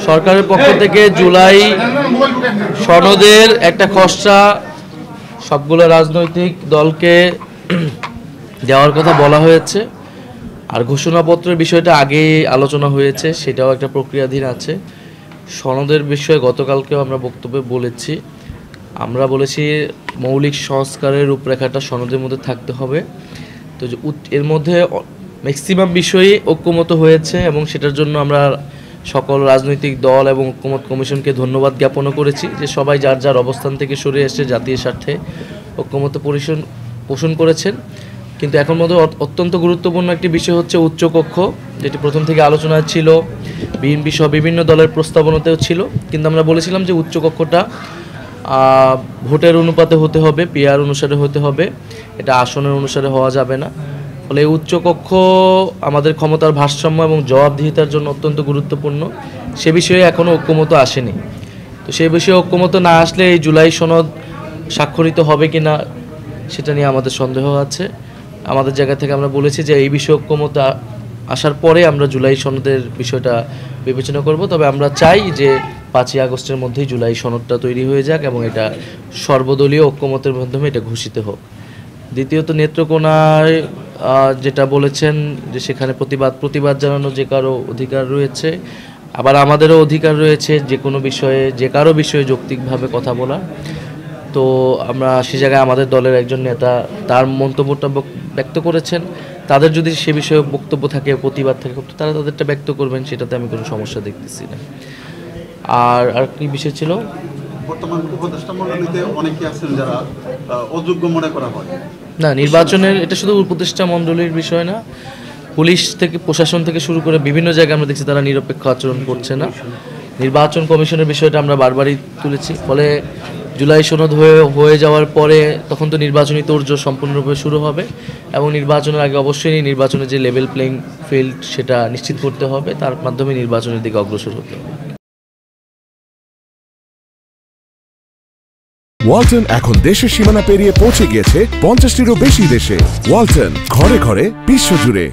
সরকারের পক্ষ থেকে জুলাই সনদের একটা খসড়া সবগুলো রাজনৈতিক দলকে দেওয়ার কথা বলা হয়েছে। আর ঘোষণাপত্রের বিষয়টা আগেই আলোচনা হয়েছে, সেটাও একটা প্রক্রিয়াধীন আছে। সনদের বিষয়ে গতকালকেও আমরা বক্তব্যে বলেছি, আমরা বলেছি মৌলিক সংস্কারের রূপরেখাটা সনদের মধ্যে থাকতে হবে। তো এর মধ্যে ম্যাক্সিমাম বিষয়ই ঐক্যমত হয়েছে এবং সেটার জন্য আমরা সকল রাজনৈতিক দল এবং ঐক্যমত কমিশনকে ধন্যবাদ জ্ঞাপনও করেছি যে সবাই যার যার অবস্থান থেকে সরে এসে জাতীয় স্বার্থে ঐক্যমত পোষণ করেছেন। কিন্তু এখন মধ্যে অত্যন্ত গুরুত্বপূর্ণ একটি বিষয় হচ্ছে উচ্চকক্ষ, যেটি প্রথম থেকে আলোচনায় ছিল, বিএনপি সহ বিভিন্ন দলের প্রস্তাবনাতেও ছিল। কিন্তু আমরা বলেছিলাম যে উচ্চকক্ষটা ভোটের অনুপাতে হতে হবে, পিআর অনুসারে হতে হবে, এটা আসনের অনুসারে হওয়া যাবে না। ফলে এই উচ্চকক্ষ আমাদের ক্ষমতার ভারসাম্য এবং জবাবদিহিতার জন্য অত্যন্ত গুরুত্বপূর্ণ। সে বিষয়ে এখনও ঐক্যমত আসেনি। তো সেই বিষয়ে ঐক্যমত না আসলে এই জুলাই সনদ স্বাক্ষরিত হবে কি না সেটা নিয়ে আমাদের সন্দেহ আছে। আমাদের জায়গা থেকে আমরা বলেছি যে এই বিষয়ে ঐক্যমত আসার পরে আমরা জুলাই সনদের বিষয়টা বিবেচনা করব। তবে আমরা চাই যে 5ই আগস্টের মধ্যেই জুলাই সনদটা তৈরি হয়ে যাক এবং এটা সর্বদলীয় ঐক্যমতের মাধ্যমে এটা ঘোষিত হোক। দ্বিতীয়ত নেত্রকোনায় যেটা বলেছেন যে সেখানে প্রতিবাদ জানানো যে কারো অধিকার রয়েছে, আবার আমাদেরও অধিকার রয়েছে যে কোনো বিষয়ে যে কারো বিষয়ে যৌক্তিকভাবে কথা বলা। তো আমরা সে জায়গায় আমাদের দলের একজন নেতা তার মন্তব্যটা ব্যক্ত করেছেন, তাদের যদি সে বিষয়ে বক্তব্য থাকে, প্রতিবাদ থাকে, তারা তাদেরটা ব্যক্ত করবেন, সেটাতে আমি কোনো সমস্যা দেখতেছি না। আর কি বিষয় ছিল? বর্তমান উপদেষ্টা মণ্ডলীতে অনেকে আছেন যারা অযোগ্য মনে করা হয়। না, নির্বাচনের এটা শুধু উপদেষ্টা মণ্ডলীর বিষয় না, পুলিশ থেকে প্রশাসন থেকে শুরু করে বিভিন্ন জায়গায় আমরা দেখছি তারা নিরপেক্ষ আচরণ করছে না। নির্বাচন কমিশনের বিষয়টা আমরা বারবারই তুলেছি। ফলে জুলাই সনদ হয়ে যাওয়ার পরে তখন তো নির্বাচনী তোড়জোড় সম্পূর্ণরূপে শুরু হবে এবং নির্বাচনের আগে অবশ্যই নির্বাচনের যে লেভেল প্লেইং ফিল্ড সেটা নিশ্চিত করতে হবে, তার মাধ্যমে নির্বাচনের দিকে অগ্রসর হতে হবে। ওয়ালটন এখন দেশের সীমানা পেরিয়ে পৌঁছে গিয়েছে 50টিরও বেশি দেশে। ওয়ালটন, ঘরে ঘরে বিশ্বজুড়ে।